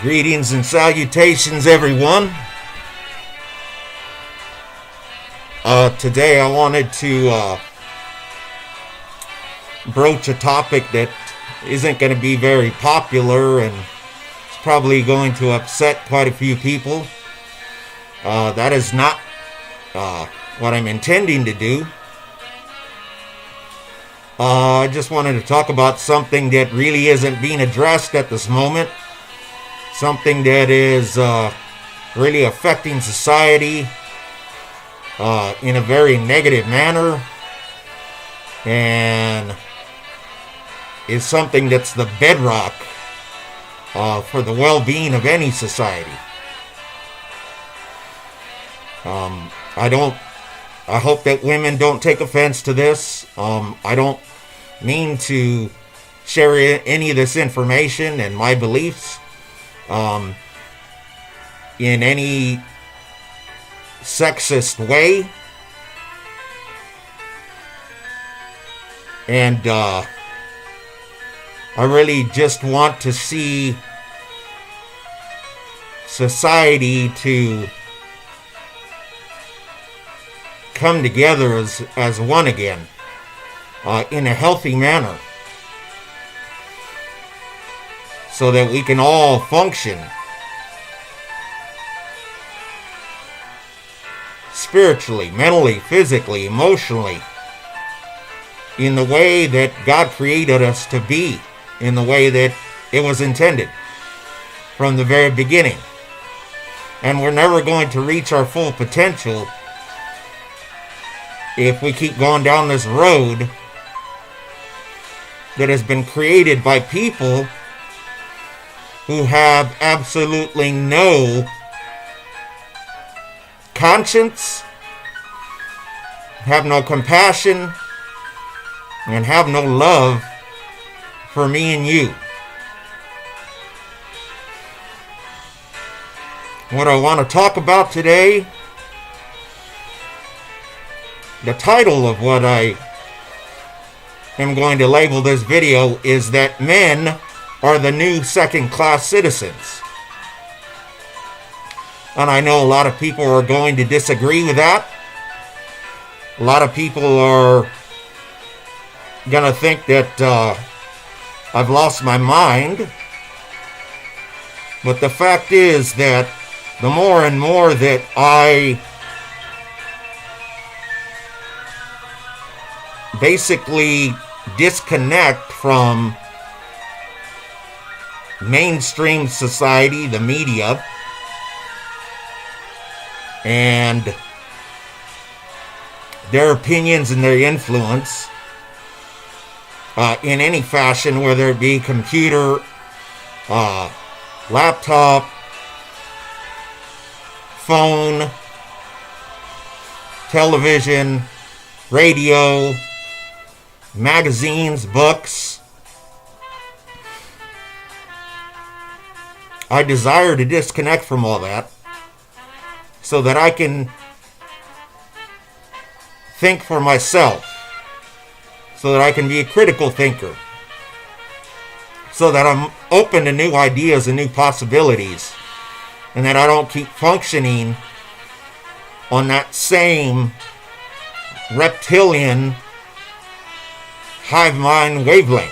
Greetings and salutations, everyone. Today I wanted to broach a topic that isn't going to be very popular and it's probably going to upset quite a few people. That is not what I'm intending to do. I just wanted to talk about something that really isn't being addressed at this moment. Something that is really affecting society in a very negative manner, and is something that's the bedrock for the well-being of any society. I hope that women don't take offense to this. I don't mean to share any of this information and my beliefs in any sexist way. And I really just want to see society to come together as one again in a healthy manner, so that we can all function spiritually, mentally, physically, emotionally, in the way that God created us to be, in the way that it was intended from the very beginning. And we're never going to reach our full potential if we keep going down this road that has been created by people who have absolutely no conscience, have no compassion, and have no love for me and you. What I want to talk about today, the title of what I am going to label this video, is that men are the new second-class citizens. And I know a lot of people are going to disagree with that. A lot of people are going to think that I've lost my mind. But the fact is that the more and more that I basically disconnect from mainstream society, the media, and their opinions and their influence in any fashion, whether it be computer, laptop, phone, television, radio, magazines, books. I desire to disconnect from all that so that I can think for myself, so that I can be a critical thinker, so that I'm open to new ideas and new possibilities, and that I don't keep functioning on that same reptilian hive mind wavelength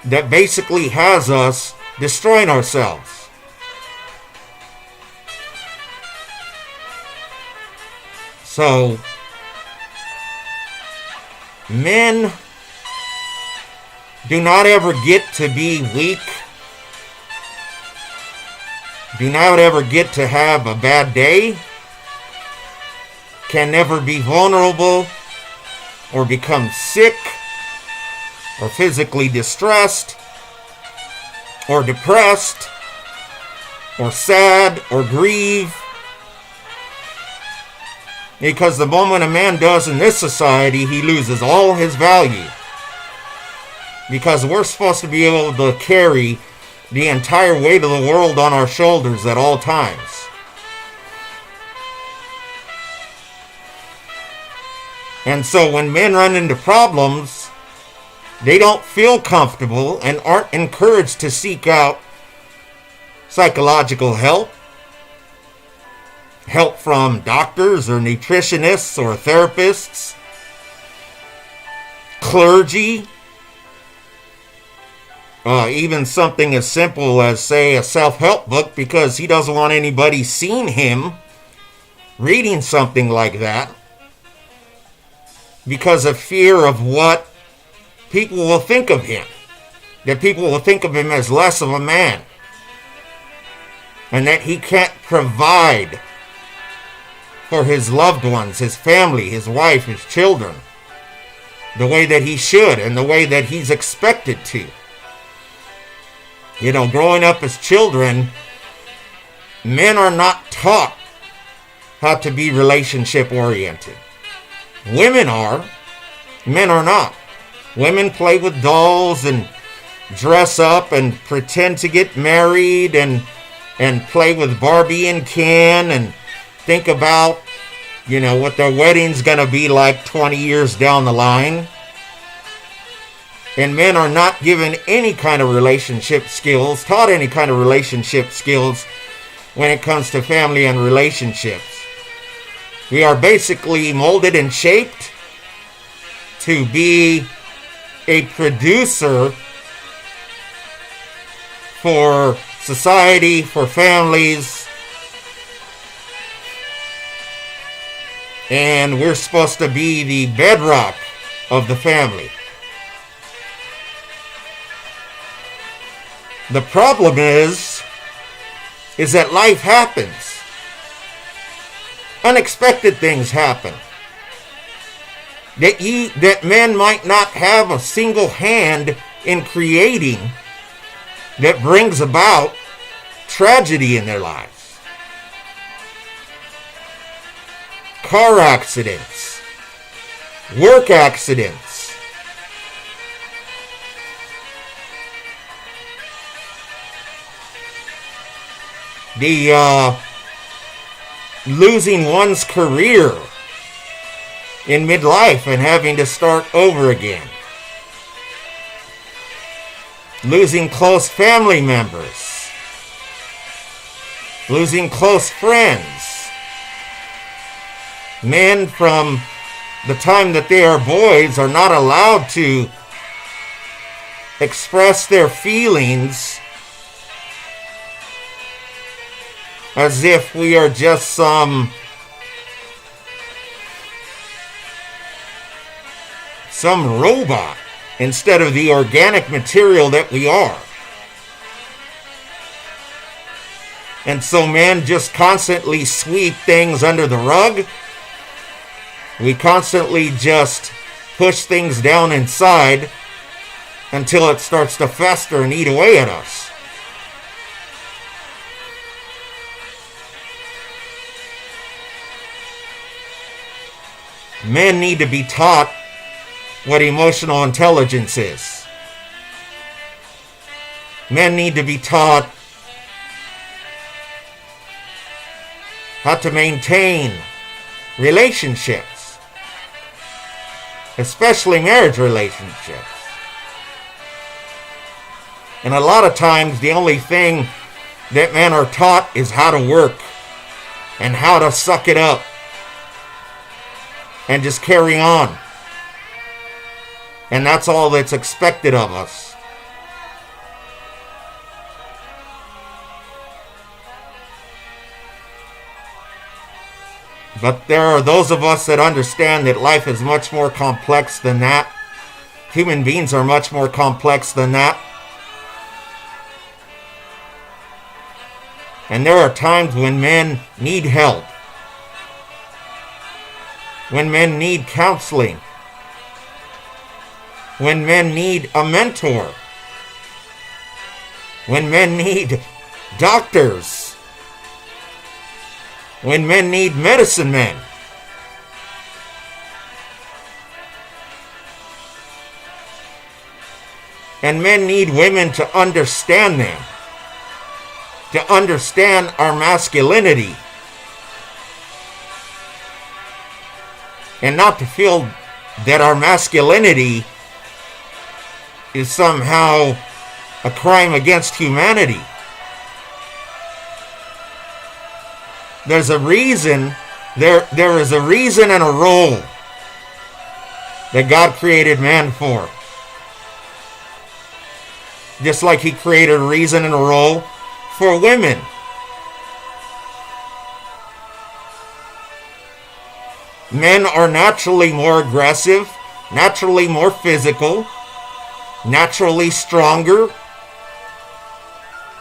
that basically has us destroying ourselves. So, men do not ever get to be weak, do not ever get to have a bad day, can never be vulnerable or become sick or physically distressed or depressed or sad or grieve. Because the moment a man does in this society, he loses all his value. Because we're supposed to be able to carry the entire weight of the world on our shoulders at all times. And so when men run into problems, they don't feel comfortable and aren't encouraged to seek out psychological help, help from doctors or nutritionists or therapists, clergy, even something as simple as, say, a self-help book, because he doesn't want anybody seeing him reading something like that because of fear of what people will think of him, that people will think of him as less of a man, and that he can't provide for his loved ones, his family, his wife, his children, the way that he should and the way that he's expected to. You know, growing up as children, men are not taught how to be relationship oriented. Women are. Men are not. Women play with dolls and dress up and pretend to get married and play with Barbie and Ken and think about, you know, what their wedding's going to be like 20 years down the line. And men are not given any kind of relationship skills, taught any kind of relationship skills when it comes to family and relationships. We are basically molded and shaped to be a producer for society, for families, and we're supposed to be the bedrock of the family. The problem is that life happens. Unexpected things happen. That men might not have a single hand in creating, that brings about tragedy in their lives. Car accidents, work accidents, the losing one's career in midlife and having to start over again, losing close family members, losing close friends. Men from the time that they are boys are not allowed to express their feelings as if we are just some robot instead of the organic material that we are. And so men just constantly sweep things under the rug. We constantly just push things down inside until it starts to fester and eat away at us. Men need to be taught what emotional intelligence is. Men need to be taught how to maintain relationships, especially marriage relationships. And a lot of times the only thing that men are taught is how to work and how to suck it up and just carry on. And that's all that's expected of us. But there are those of us that understand that life is much more complex than that. Human beings are much more complex than that. And there are times when men need help, when men need counseling, when men need a mentor, when men need doctors, when men need medicine men. And men need women to understand them, to understand our masculinity, and not to feel that our masculinity is somehow a crime against humanity. There's a reason. There is a reason and a role that God created man for. Just like he created a reason and a role for women. Men are naturally more aggressive, naturally more physical, naturally stronger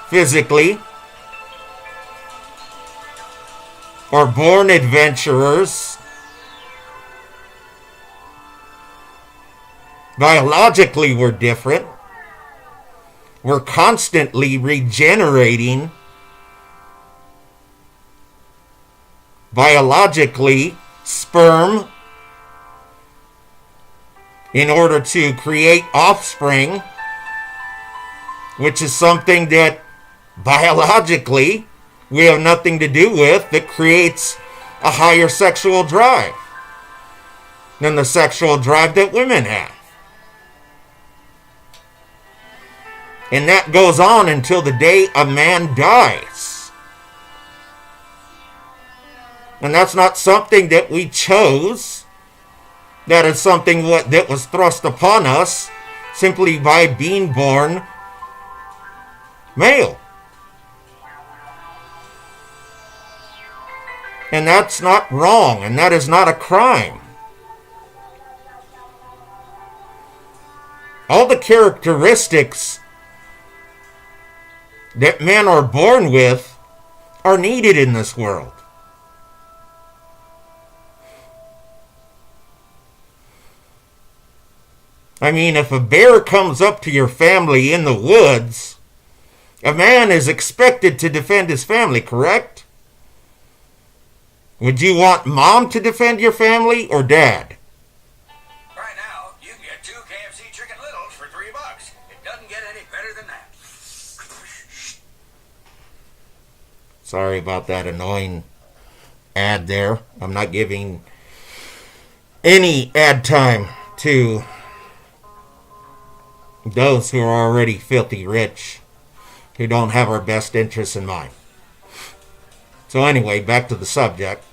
physically, are born adventurers. Biologically, we're different. We're constantly regenerating. Biologically, sperm in order to create offspring, which is something that biologically we have nothing to do with, that creates a higher sexual drive than the sexual drive that women have. And that goes on until the day a man dies. And that's not something that we chose. That is something that was thrust upon us simply by being born male. And that's not wrong, and that is not a crime. All the characteristics that men are born with are needed in this world. I mean, if a bear comes up to your family in the woods, a man is expected to defend his family, correct? Would you want mom to defend your family or dad? Right now, you can get 2 KFC Chicken Littles for $3. It doesn't get any better than that. Sorry about that annoying ad there. I'm not giving any ad time to those who are already filthy rich, who don't have our best interests in mind. So anyway, back to the subject.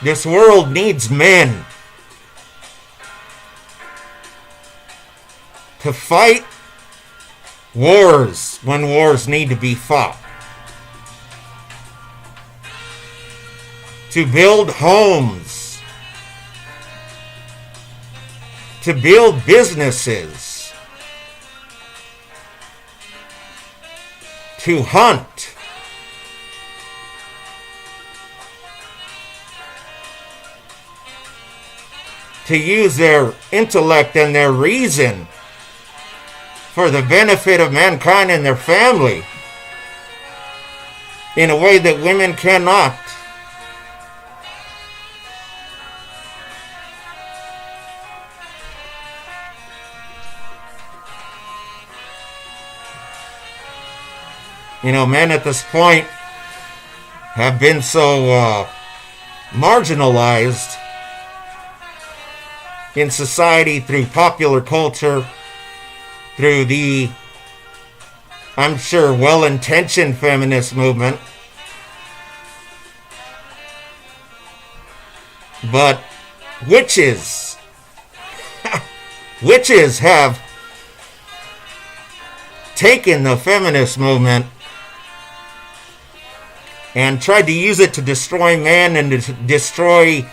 This world needs men to fight wars when wars need to be fought. To build homes. To build businesses. To hunt. To use their intellect and their reason for the benefit of mankind and their family in a way that women cannot. You know, men at this point have been so marginalized in society through popular culture, through the, I'm sure, well-intentioned feminist movement. But witches have taken the feminist movement and tried to use it to destroy man and to destroy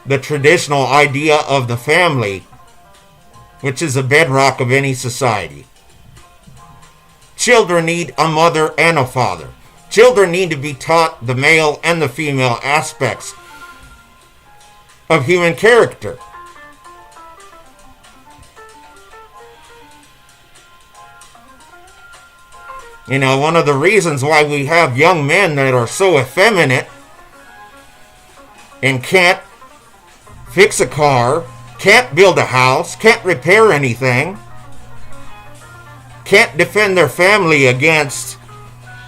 the traditional idea of the family, which is a bedrock of any society. Children need a mother and a father. Children need to be taught the male and the female aspects of human character. You know, one of the reasons why we have young men that are so effeminate and can't fix a car, can't build a house, can't repair anything, can't defend their family against,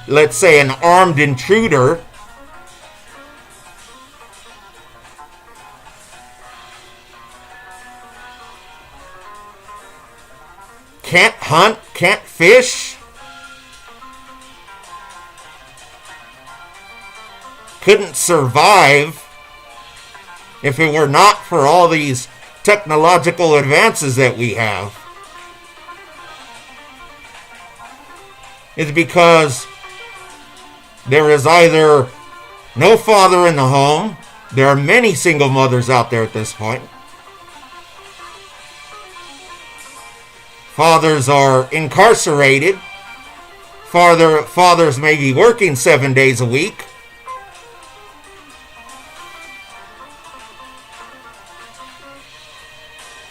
let's say, an armed intruder, can't hunt, can't fish, couldn't survive if it were not for all these technological advances that we have, is because there is either no father in the home. There are many single mothers out there at this point. Fathers are incarcerated. Fathers may be working 7 days a week.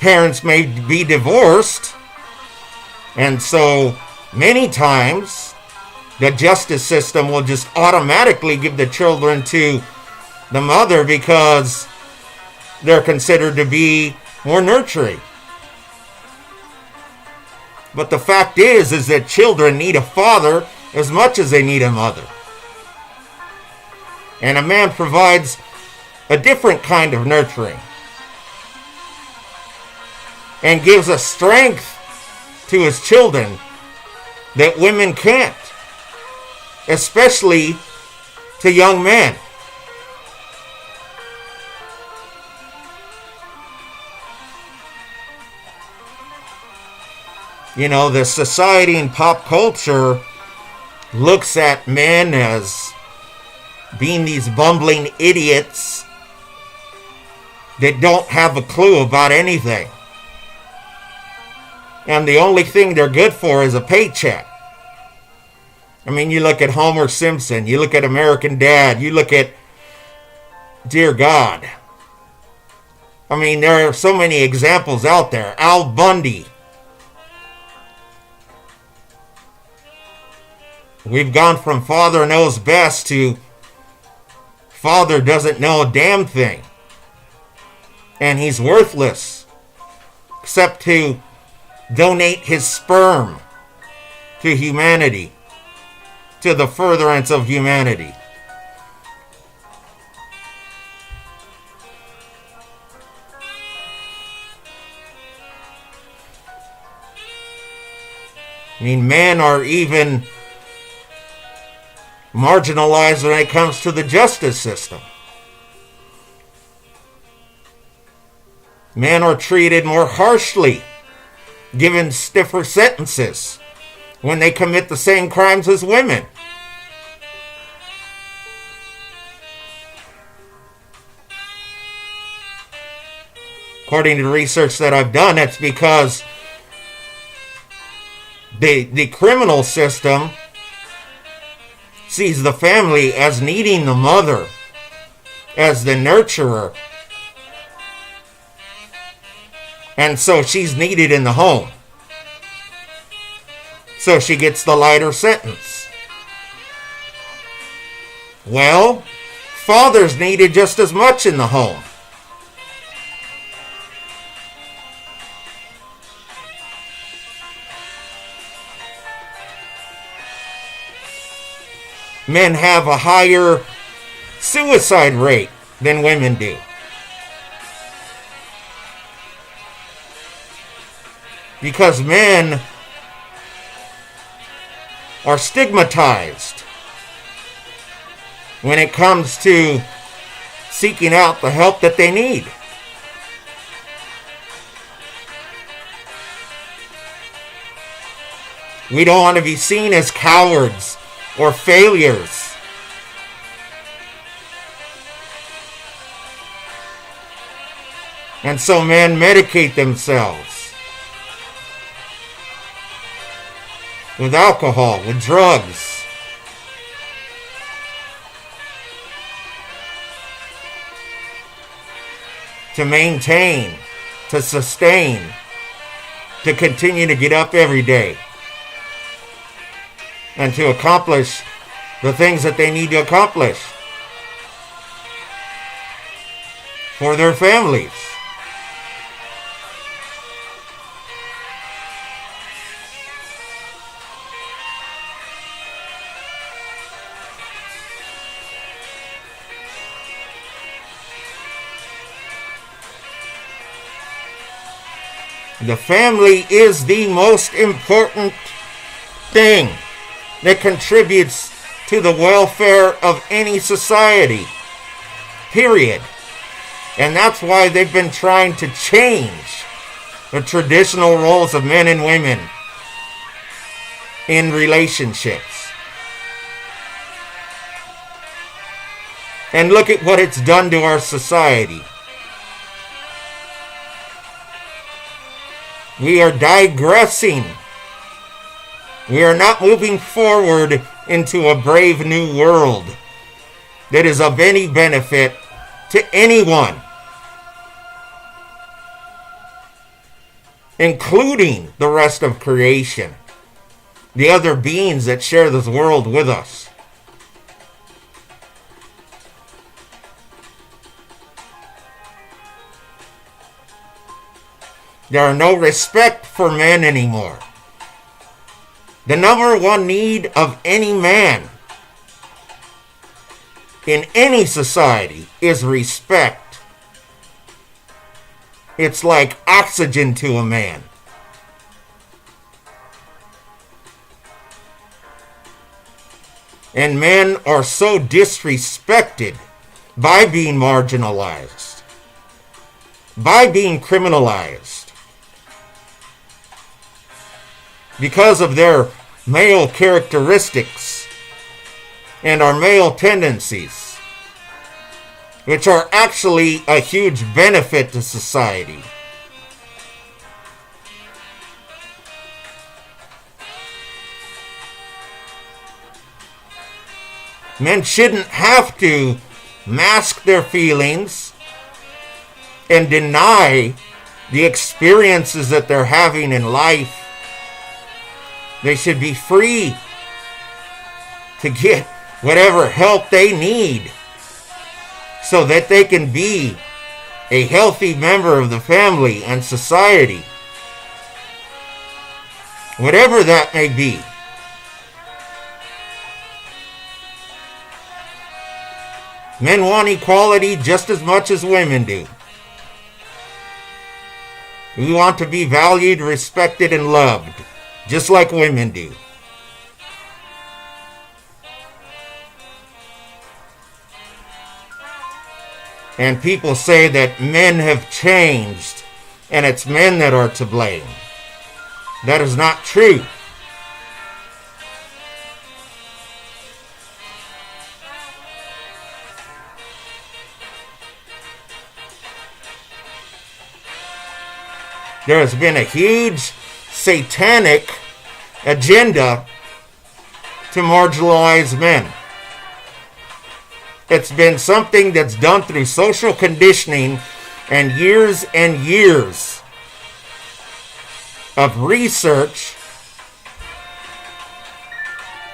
Parents may be divorced. And so many times the justice system will just automatically give the children to the mother because they're considered to be more nurturing. But the fact is that children need a father as much as they need a mother. And a man provides a different kind of nurturing and gives a strength to his children that women can't, especially to young men. You know, the society and pop culture looks at men as being these bumbling idiots that don't have a clue about anything. And the only thing they're good for is a paycheck. I mean, you look at Homer Simpson, you look at American Dad, you look at, dear God. I mean, there are so many examples out there. Al Bundy. We've gone from father knows best to father doesn't know a damn thing. And he's worthless except to donate his sperm to humanity, to the furtherance of humanity. I mean, men are even marginalized when it comes to the justice system. Men are treated more harshly, given stiffer sentences when they commit the same crimes as women. According to research that I've done, that's because the criminal system sees the family as needing the mother, as the nurturer. And so she's needed in the home. So she gets the lighter sentence. Well, father's needed just as much in the home. Men have a higher suicide rate than women do. Because men are stigmatized when it comes to seeking out the help that they need. We don't want to be seen as cowards or failures. And so men medicate themselves with alcohol, with drugs. To maintain, to sustain, to continue to get up every day. And to accomplish the things that they need to accomplish for their families. The family is the most important thing that contributes to the welfare of any society. Period. And that's why they've been trying to change the traditional roles of men and women in relationships. And look at what it's done to our society. We are digressing. We are not moving forward into a brave new world that is of any benefit to anyone, including the rest of creation, the other beings that share this world with us. There are no respect for men anymore. The number one need of any man in any society is respect. It's like oxygen to a man. And men are so disrespected by being marginalized, by being criminalized, because of their male characteristics and our male tendencies, which are actually a huge benefit to society. Men shouldn't have to mask their feelings and deny the experiences that they're having in life. They should be free to get whatever help they need so that they can be a healthy member of the family and society. Whatever that may be. Men want equality just as much as women do. We want to be valued, respected, and loved, just like women do. And people say that men have changed and it's men that are to blame. That is not true. There has been a huge satanic agenda to marginalize men. It's been something that's done through social conditioning and years of research,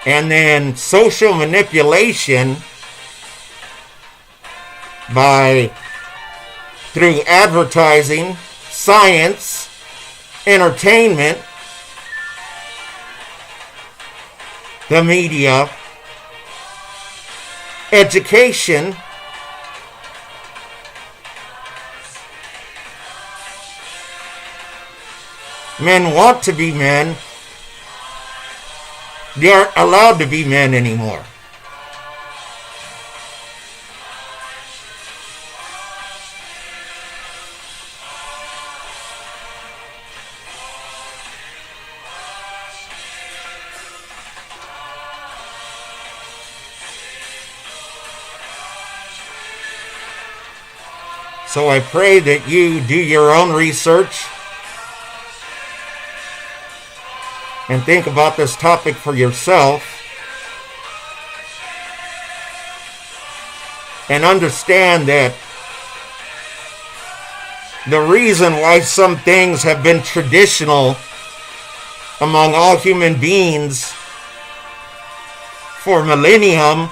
and then social manipulation through advertising, science, entertainment, the media, education, men want to be men. They aren't allowed to be men anymore. So I pray that you do your own research and think about this topic for yourself and understand that the reason why some things have been traditional among all human beings for millennium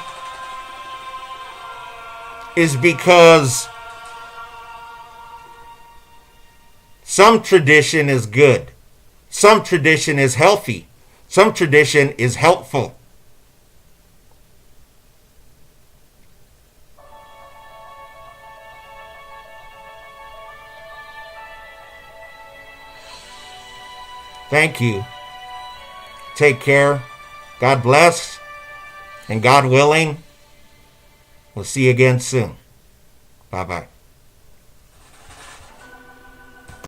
is because some tradition is good. Some tradition is healthy. Some tradition is helpful. Thank you. Take care. God bless. And God willing, we'll see you again soon. Bye-bye.